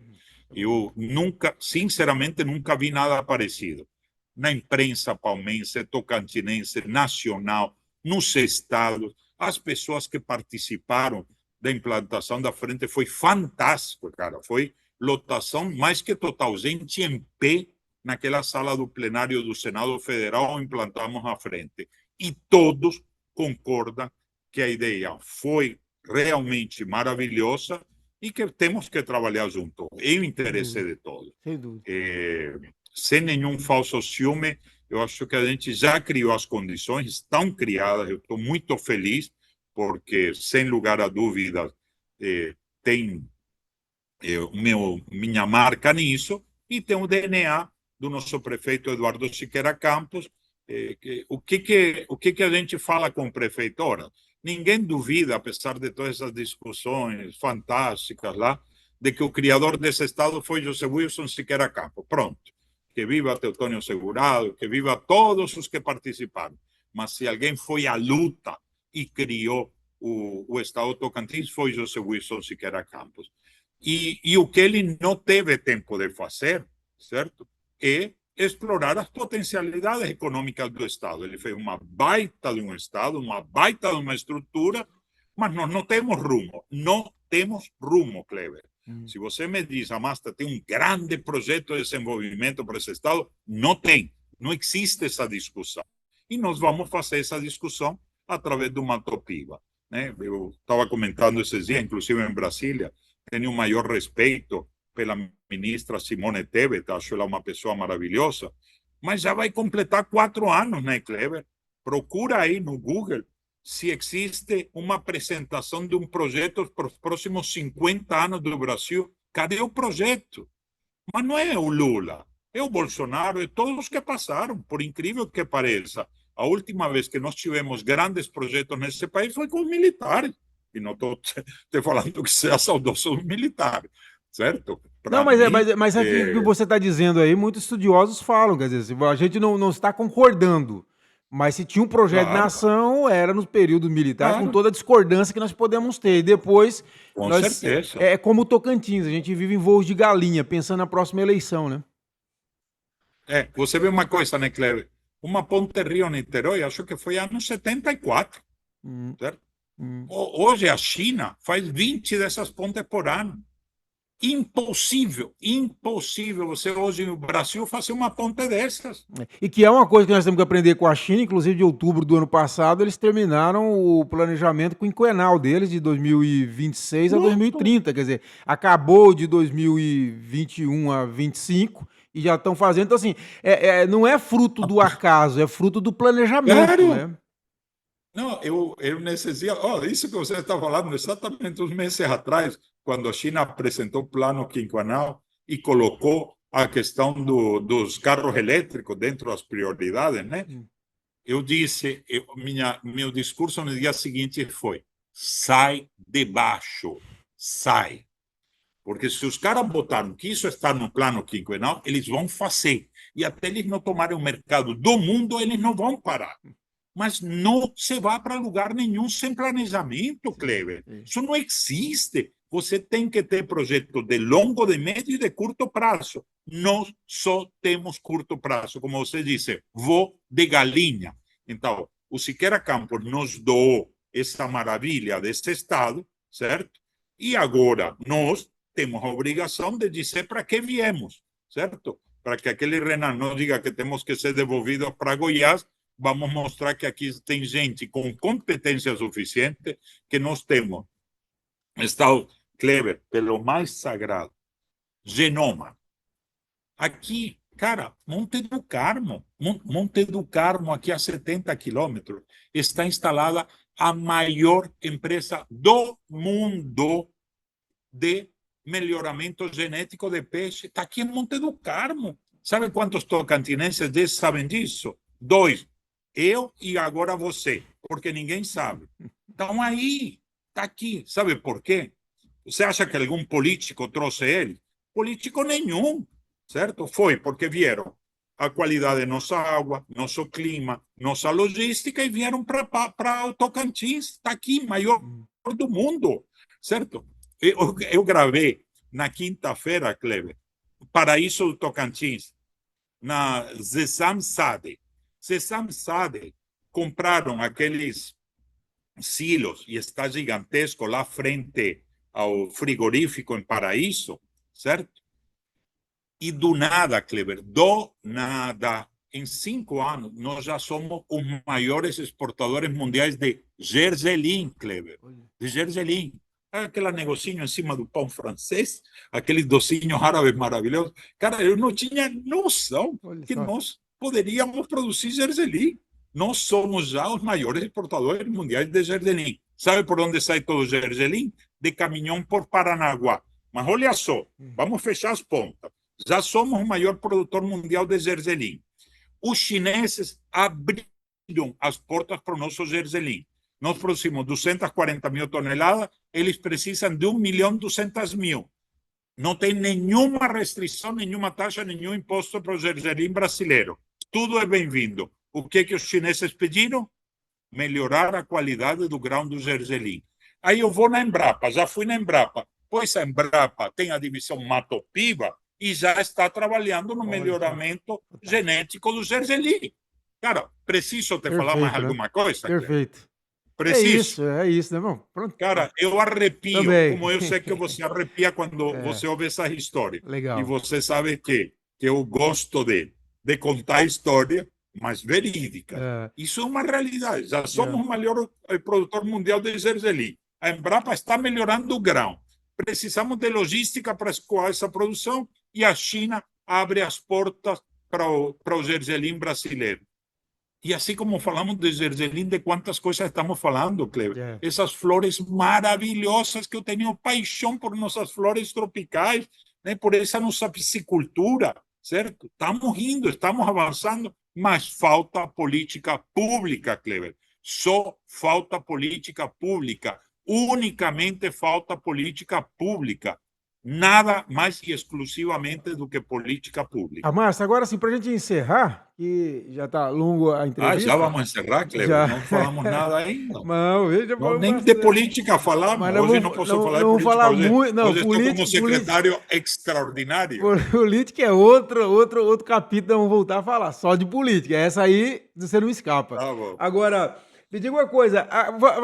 Eu nunca, sinceramente, nunca vi nada parecido. Na imprensa palmense, tocantinense, nacional, nos estados, as pessoas que participaram da implantação da frente foi fantástico, cara. Foi lotação mais que total. Gente em pé naquela sala do plenário do Senado Federal, implantamos a frente. E todos concordam que a ideia foi realmente maravilhosa e que temos que trabalhar junto. É o interesse de todos. Sem dúvida. Sem nenhum falso ciúme, eu acho que a gente já criou as condições, estão criadas, eu estou muito feliz, porque, sem lugar a dúvida, tem minha marca nisso, e tem o DNA do nosso prefeito Eduardo Siqueira Campos. O que a gente fala com o prefeito? Ora, ninguém duvida, apesar de todas essas discussões fantásticas lá, de que o criador desse estado foi José Wilson Siqueira Campos. Pronto. Que viva Teotônio Segurado, que viva todos os que participaram. Mas se alguém foi à luta e criou o estado Tocantins, foi José Wilson Siqueira Campos. E o que ele não teve tempo de fazer, certo? É explorar as potencialidades econômicas do Estado. Ele fez uma baita de um Estado, uma baita de uma estrutura, mas nós não temos rumo. Não temos rumo, Kleber. Se você me diz, Amasta, tem um grande projeto de desenvolvimento para esse Estado, não tem. Não existe essa discussão. E nós vamos fazer essa discussão através do Mato Piba, né? Eu estava comentando esses dias, inclusive em Brasília, tenho o maior respeito pela ministra Simone Tebet, acho ela uma pessoa maravilhosa, mas já vai completar 4 anos, né, Kleber? Procura aí no Google se existe uma apresentação de um projeto para os próximos 50 anos do Brasil. Cadê o projeto? Mas não é o Lula, é o Bolsonaro, é todos os que passaram, por incrível que pareça. A última vez que nós tivemos grandes projetos nesse país foi com os militares. E não estou te falando que seja saudoso dos militares, certo? Não, mas é que o que você está dizendo aí, muitos estudiosos falam, quer dizer, a gente não está concordando, mas se tinha um projeto de nação, era no período militar, com toda a discordância que nós podemos ter. E depois, com certeza. É como o Tocantins, a gente vive em voos de galinha, pensando na próxima eleição, né? Você vê uma coisa, né, Cleber? Uma ponte Rio-Niterói, acho que foi ano 74, certo? Hoje a China faz 20 dessas pontes por ano. impossível você hoje no Brasil fazer uma ponte dessas. E que é uma coisa que nós temos que aprender com a China, inclusive de outubro do ano passado, eles terminaram o planejamento quinquenal deles de 2026 a Pronto. 2030, quer dizer, acabou de 2021 a 25 e já estão fazendo. Então, assim, não é fruto do acaso, é fruto do planejamento, Claro. né? Não, eu necessito. Oh, isso que você está falando, exatamente uns meses atrás, quando a China apresentou o plano quinquenal e colocou a questão dos carros elétricos dentro das prioridades, né? Eu disse, meu discurso no dia seguinte foi: sai de baixo, sai. Porque se os caras botaram que isso está no plano quinquenal, eles vão fazer. E até eles não tomarem o mercado do mundo, eles não vão parar. Mas não se vai para lugar nenhum sem planejamento, Kleber. Isso não existe. Você tem que ter projeto de longo, de médio e de curto prazo. Nós só temos curto prazo. Como você disse, vou de galinha. Então, o Siqueira Campos nos doou essa maravilha desse Estado, certo? E agora nós temos a obrigação de dizer para que viemos, certo? Para que aquele Renan não diga que temos que ser devolvidos para Goiás. Vamos mostrar que aqui tem gente com competência suficiente, que nós temos. Está o Kleber, pelo mais sagrado, genoma. Aqui, cara, Monte do Carmo, aqui a 70 quilômetros, está instalada a maior empresa do mundo de melhoramento genético de peixe. Está aqui em Monte do Carmo. Sabe quantos tocantinenses sabem disso? 2. Eu e agora você, porque ninguém sabe. Então aí, está aqui. Sabe por quê? Você acha que algum político trouxe ele? Político nenhum, certo? Foi porque vieram a qualidade da nossa água, nosso clima, nossa logística e vieram para o Tocantins. Está aqui, maior do mundo, certo? Eu gravei na quinta-feira, Kleber, Paraíso do Tocantins, na Zesam Sade. Zesam Sade compraram aqueles silos e está gigantesco lá frente ao frigorífico em Paraíso, certo? E do nada, Kleber, do nada, em 5 anos, nós já somos os maiores exportadores mundiais de gergelim, Kleber. De gergelim. Aquele negocinho em cima do pão francês, aqueles docinhos árabes maravilhosos. Cara, eu não tinha noção que nós poderíamos produzir gergelim. Nós somos já os maiores exportadores mundiais de gergelim. Sabe por onde sai todo o gergelim? De caminhão por Paranaguá. Mas olha só, vamos fechar as pontas. Já somos o maior produtor mundial de gergelim. Os chineses abriram as portas para o nosso gergelim. Nós produzimos 240 mil toneladas, eles precisam de 1.200.000. Não tem nenhuma restrição, nenhuma taxa, nenhum imposto para o gergelim brasileiro. Tudo é bem-vindo. O que os chineses pediram? Melhorar a qualidade do grão do gergelim. Aí eu vou na Embrapa, já fui na Embrapa. Pois a Embrapa tem a divisão Mato Piba e já está trabalhando no melhoramento genético do gergelim. Cara, preciso te falar mais alguma coisa? Perfeito. Preciso. É isso, né, irmão? Pronto. Cara, eu arrepio, Também. como eu sei que você arrepia quando você ouve essa história. Legal. E você sabe que eu gosto de contar história, mas verídica. Isso é uma realidade. Já somos o maior produtor mundial de gergelim. A Embrapa está melhorando o grão. Precisamos de logística para escoar essa produção e a China abre as portas para o gergelim brasileiro. E assim como falamos de gergelim, de quantas coisas estamos falando, Kleber. Essas flores maravilhosas que eu tenho paixão por nossas flores tropicais, né? Por essa nossa piscicultura, certo? Estamos indo, estamos avançando, mas falta política pública, Kleber. Só falta política pública. Unicamente falta política pública. Nada mais e exclusivamente do que política pública. Márcio, agora sim, para a gente encerrar, que já está longo a entrevista. Já vamos encerrar, Kleber? Já. Não falamos nada ainda. Não, veja, não, nem de política falamos. Mas hoje não posso falar de política. Falar muito, não, hoje estou como secretário extraordinário. Política é outro capítulo, vamos voltar a falar, só de política. Essa aí você não escapa. Tá bom. Agora, Me diga uma coisa,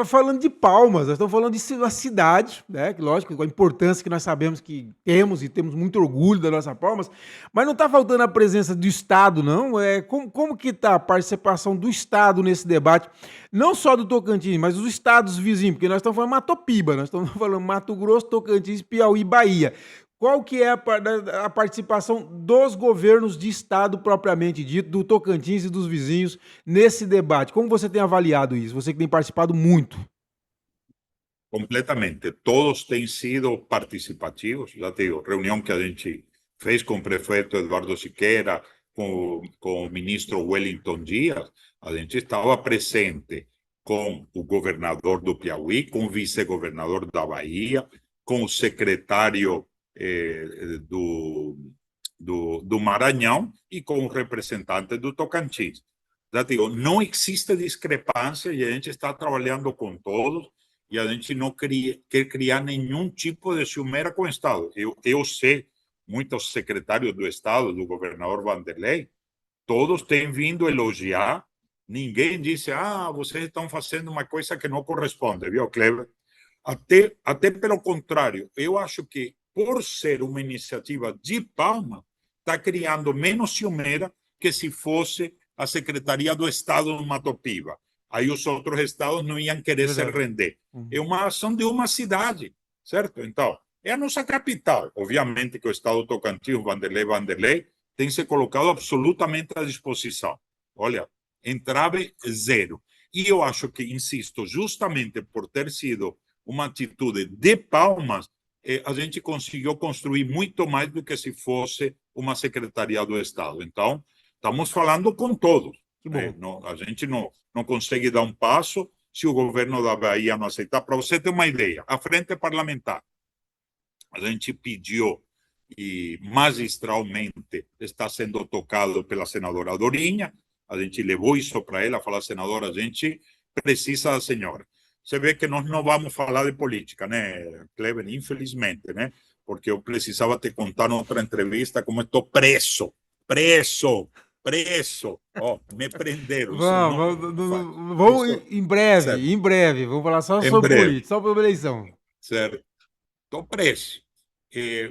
falando de Palmas, nós estamos falando de uma cidade, né? Que lógico, com a importância que nós sabemos que temos e temos muito orgulho da nossa Palmas, mas não está faltando a presença do Estado, não? Como que está a participação do Estado nesse debate? Não só do Tocantins, mas dos estados vizinhos, porque nós estamos falando Matopiba, nós estamos falando Mato Grosso, Tocantins, Piauí, Bahia. Qual que é a participação dos governos de estado propriamente dito, do Tocantins e dos vizinhos nesse debate? Como você tem avaliado isso? Você que tem participado muito. Completamente. Todos têm sido participativos. Já te digo, reunião que a gente fez com o prefeito Eduardo Siqueira, com o ministro Wellington Dias, a gente estava presente com o governador do Piauí, com o vice-governador da Bahia, com o secretário do Maranhão e com o representante do Tocantins. Já te digo, não existe discrepância e a gente está trabalhando com todos e a gente não quer criar nenhum tipo de ciumeira com o Estado. Eu sei, muitos secretários do Estado, do governador Vanderlei, todos têm vindo elogiar. Ninguém disse, vocês estão fazendo uma coisa que não corresponde, viu, Kleber? Até pelo contrário, eu acho que, por ser uma iniciativa de Palma, está criando menos ciumeira que se fosse a Secretaria do Estado no Matopiba. Aí os outros estados não iam querer se render. É uma ação de uma cidade, certo? Então, é a nossa capital. Obviamente que o Estado do Tocantins, Vanderlei, tem se colocado absolutamente à disposição. Olha, entrave zero. E eu acho que, insisto, justamente por ter sido uma atitude de Palmas, a gente conseguiu construir muito mais do que se fosse uma secretaria do Estado. Então, estamos falando com todos. A gente não consegue dar um passo se o governo da Bahia não aceitar. Para você ter uma ideia, a frente parlamentar, a gente pediu e magistralmente está sendo tocado pela senadora Dorinha, a gente levou isso para ela, falou, senadora, a gente precisa da senhora. Você vê que nós não vamos falar de política, né, Kleber? Infelizmente, né? Porque eu precisava te contar noutra entrevista como estou preso. Me prenderam. Vamos em breve. Vamos falar só sobre política, só sobre eleição. Certo. Estou preso.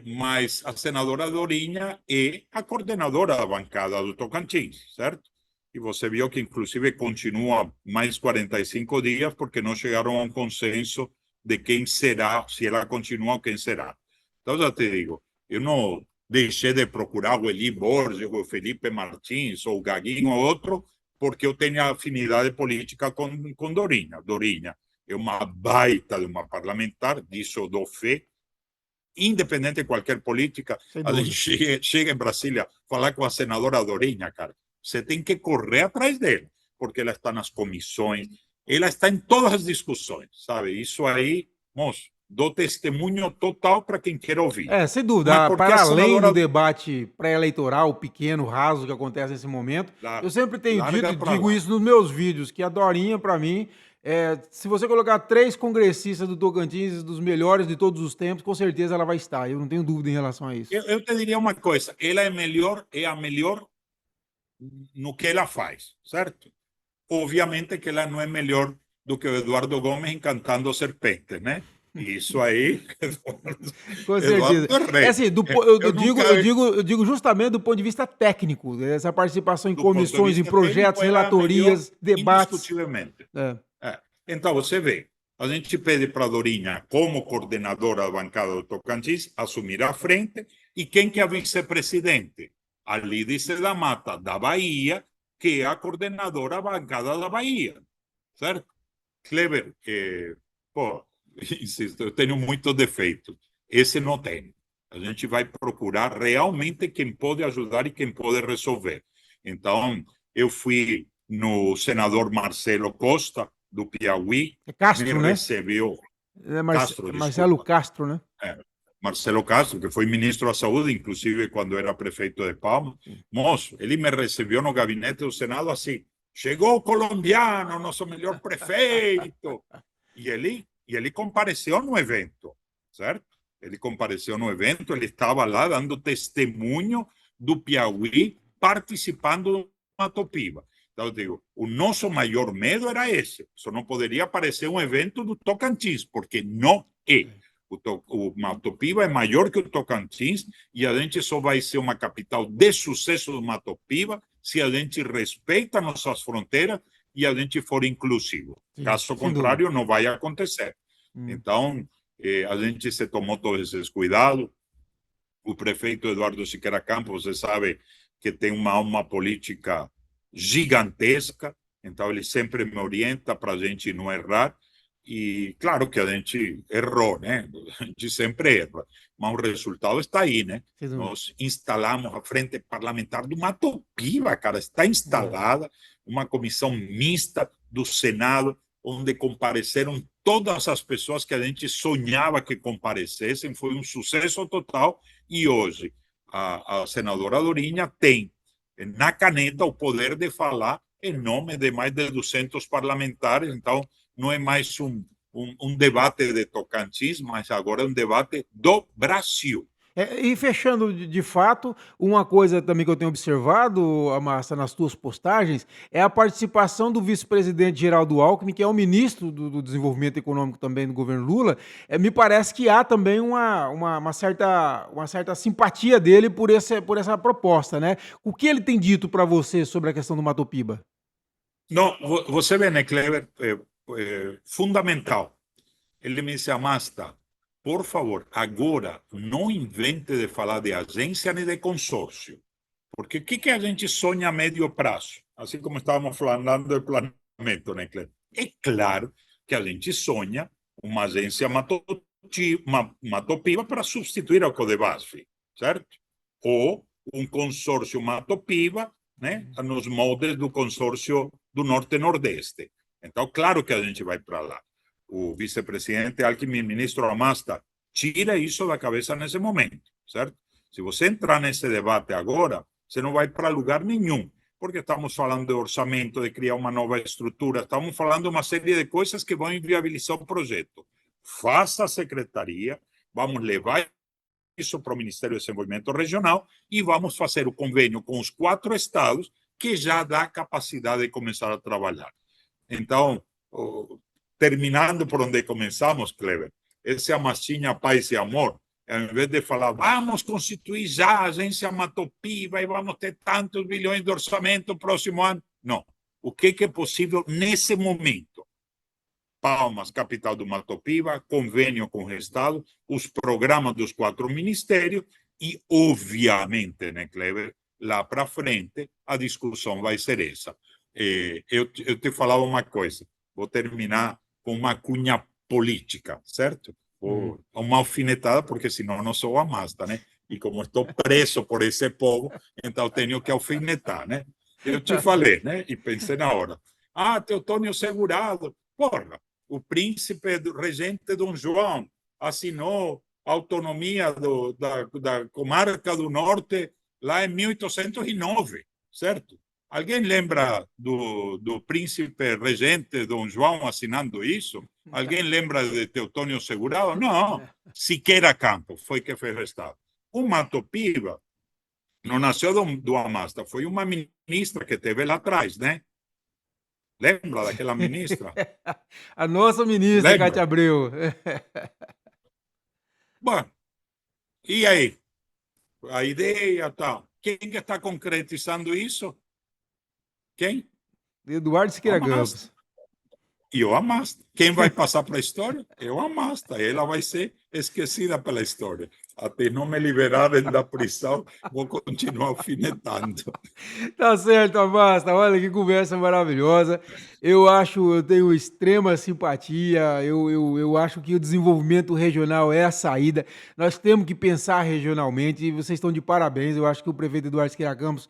Mas a senadora Dorinha é a coordenadora da bancada do Tocantins, certo? E você viu que, inclusive, continua mais 45 dias porque não chegaram a um consenso de quem será, se ela continua ou quem será. Então, já te digo, eu não deixei de procurar o Eli Borges, o Felipe Martins, ou o Gaguinho ou outro, porque eu tenho afinidade política com Dorinha. Dorinha é uma baita de uma parlamentar, disso eu dou fé, independente de qualquer política. A gente chega em Brasília falar com a senadora Dorinha, cara. Você tem que correr atrás dela, porque ela está nas comissões, ela está em todas as discussões, sabe? Isso aí, moço, dou testemunho total para quem quer ouvir. Sem dúvida, para além do debate pré-eleitoral, pequeno, raso, que acontece nesse momento, eu sempre tenho digo isso nos meus vídeos, que a Dorinha, para mim, se você colocar 3 congressistas do Tocantins, dos melhores de todos os tempos, com certeza ela vai estar. Eu não tenho dúvida em relação a isso. Eu te diria uma coisa, ela é a melhor no que ela faz, certo? Obviamente que ela não é melhor do que o Eduardo Gomes encantando serpentes, né? Isso aí. Com certeza. Assim, eu digo justamente do ponto de vista técnico, essa participação em comissões, em projetos, relatorias, debates. Indiscutivelmente. Então, você vê, a gente pede para a Dorinha, como coordenadora da bancada do Tocantins, assumir a frente, e quem que é a vice-presidente? A Lídice da Mata, da Bahia, que é a coordenadora da bancada da Bahia, certo? Kleber, insisto, eu tenho muitos defeitos. Esse não tem. A gente vai procurar realmente quem pode ajudar e quem pode resolver. Então, eu fui no senador Marcelo Costa, do Piauí. Castro, me recebeu. Marcelo Castro, né? Marcelo Castro, que foi ministro da Saúde, inclusive quando era prefeito de Palmas. Moço, ele me recebeu no gabinete do Senado assim, chegou o colombiano, nosso melhor prefeito. E ele compareceu no evento, certo? Ele compareceu no evento, ele estava lá dando testemunho do Piauí, participando do Matopiba. Então, eu digo, o nosso maior medo era esse. Só não poderia aparecer um evento do Tocantins, porque não é. O Mato Piba é maior que o Tocantins e a gente só vai ser uma capital de sucesso do Mato Piba se a gente respeita nossas fronteiras e a gente for inclusivo. Sim, Caso sem dúvida. contrário, não vai acontecer. Hum. Então, a gente se tomou todos esses cuidados. O prefeito Eduardo Siqueira Campos, você sabe que tem uma alma política gigantesca, então ele sempre me orienta para a gente não errar. E claro que a gente errou, né? A gente sempre erra, mas o resultado está aí, né? Sem dúvida. Nós instalamos a Frente Parlamentar do Mato Piba, cara, está instalada uma comissão mista do Senado, onde compareceram todas as pessoas que a gente sonhava que comparecessem, foi um sucesso total. E hoje a senadora Dorinha tem na caneta o poder de falar em nome de mais de 200 parlamentares. Então, não é mais um debate de Tocantins, mas agora é um debate do Brasil. E fechando de fato, uma coisa também que eu tenho observado, Amassa, nas tuas postagens, é a participação do vice-presidente Geraldo Alckmin, que é o ministro do Desenvolvimento Econômico também do governo Lula. Me parece que há também uma certa simpatia dele por essa proposta, né? O que ele tem dito para você sobre a questão do Mato Piba? Não, você vê, né, Clever, fundamental. Ele me disse, Amasta, por favor, agora não invente de falar de agência nem de consórcio. Porque o que a gente sonha a médio prazo? Assim como estávamos falando do planejamento, né, Cleber? É claro que a gente sonha uma agência Matopiba para substituir ao Codevasf, certo? Ou um consórcio Matopiba, né, nos moldes do consórcio do Norte-Nordeste. Então, claro que a gente vai para lá. O vice-presidente Alckmin, ministro Amasta, tira isso da cabeça nesse momento, certo? Se você entrar nesse debate agora, você não vai para lugar nenhum, porque estamos falando de orçamento, de criar uma nova estrutura, estamos falando de uma série de coisas que vão inviabilizar o projeto. Faça a secretaria, vamos levar isso para o Ministério do Desenvolvimento Regional e vamos fazer o convênio com os 4 estados, que já dá capacidade de começar a trabalhar. Então, terminando por onde começamos, Clever, essa amassinha paz e amor, ao invés de falar, vamos constituir já a agência Matopiba e vamos ter tantos bilhões de orçamento no próximo ano. Não. O que é possível nesse momento? Palmas, capital do Matopiba, convênio com o Estado, os programas dos 4 ministérios e, obviamente, né, Clever, lá para frente, a discussão vai ser essa. Eu te falava uma coisa, vou terminar com uma cunha política, certo? Uma alfinetada, porque senão não sou Amasta, né? E como estou preso por esse povo, então tenho que alfinetar, né? Eu te falei, né? E pensei na hora. Teotônio Segurado, porra, o príncipe regente Dom João assinou a autonomia da comarca do Norte lá em 1809, certo? Alguém lembra do príncipe regente Dom João assinando isso? Alguém lembra de Teotônio Segurado? Não. Siqueira Campos foi que fez o Estado. O Mato Piba não nasceu do Amasta, foi uma ministra que teve lá atrás, né? Lembra daquela ministra? A nossa ministra, Lembra? Cátia Abreu. Bom, e aí? A ideia tal. Quem que está concretizando isso? Quem? Eduardo Siqueira Amasta. Campos. E eu Amasta. Quem vai passar para a história? Eu Amasta. Ela vai ser esquecida pela história. Até não me liberarem da prisão, vou continuar alfinetando. Tá certo, Amasta. Olha que conversa maravilhosa. Eu tenho extrema simpatia. Eu acho que o desenvolvimento regional é a saída. Nós temos que pensar regionalmente e vocês estão de parabéns. Eu acho que o prefeito Eduardo Siqueira Campos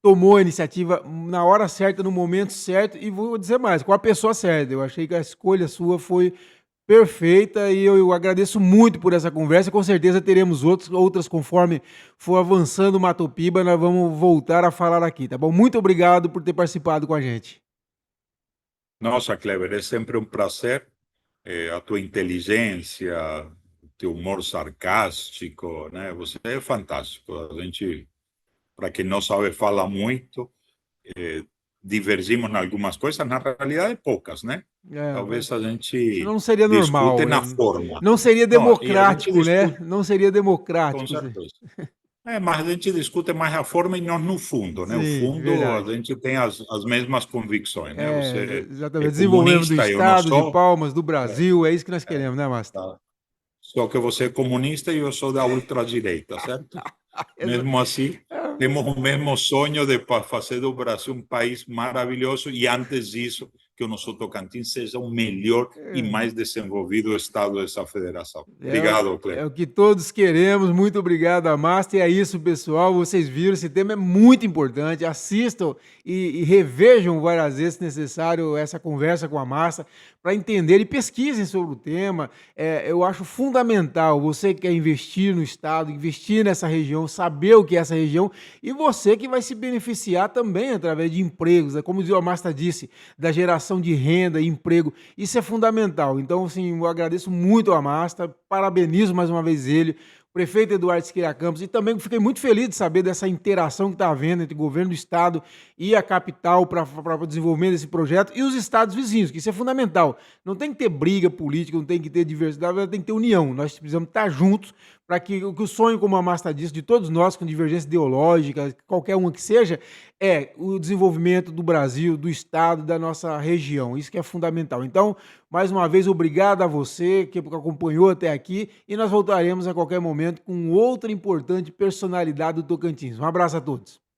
tomou a iniciativa na hora certa, no momento certo e vou dizer mais, com a pessoa certa. Eu achei que a escolha sua foi perfeita e eu agradeço muito por essa conversa. Com certeza teremos outras conforme for avançando o Mato Piba, nós vamos voltar a falar aqui, tá bom? Muito obrigado por ter participado com a gente. Nossa, Clever, é sempre um prazer. A tua inteligência, o teu humor sarcástico, né? Você é fantástico. A gente, para quem não sabe, fala muito. divergimos em algumas coisas, na realidade, poucas, né? É, Talvez a senão gente não seria discute normal, na né? forma. Não seria Não, e a gente democrático, né? discute, Não seria com democrático. certeza. Mas a gente discute mais a forma e não no fundo, né? O Sim, fundo, a verdade. gente tem as mesmas convicções, né? É, Você é exatamente. Desenvolvimento do comunista, eu não Estado, de sou. Palmas, do É, Brasil, é isso que nós é, queremos, né, Masta? tá. Só que você é comunista e eu sou da ultradireita, certo? Exa- Mesmo assim, é, temos o mesmo sonho de fazer do Brasil um país maravilhoso e, antes disso, que o nosso Tocantins seja o melhor e mais desenvolvido estado dessa federação. Obrigado, É Cleber. o que todos queremos. Muito obrigado, Amasta. E é isso, pessoal. Vocês viram, esse tema é muito importante. Assistam e revejam várias vezes, se necessário, essa conversa com a Massa para entender e pesquisem sobre o tema. Eu acho fundamental você que quer investir no Estado, investir nessa região, saber o que é essa região e você que vai se beneficiar também através de empregos, né? Como o Amasta disse, da geração de renda e emprego. Isso é fundamental. Então, assim, eu agradeço muito ao Amasta, parabenizo mais uma vez ele, o prefeito Eduardo Siqueira Campos, e também fiquei muito feliz de saber dessa interação que está havendo entre o governo do estado e a capital para o desenvolvimento desse projeto e os estados vizinhos, que isso é fundamental. Não tem que ter briga política, não tem que ter diversidade, tem que ter união. Nós precisamos estar juntos para que o sonho, como a Masta disse, de todos nós, com divergência ideológica, qualquer uma que seja, é o desenvolvimento do Brasil, do Estado, da nossa região. Isso que é fundamental. Então, mais uma vez, obrigado a você que acompanhou até aqui e nós voltaremos a qualquer momento com outra importante personalidade do Tocantins. Um abraço a todos.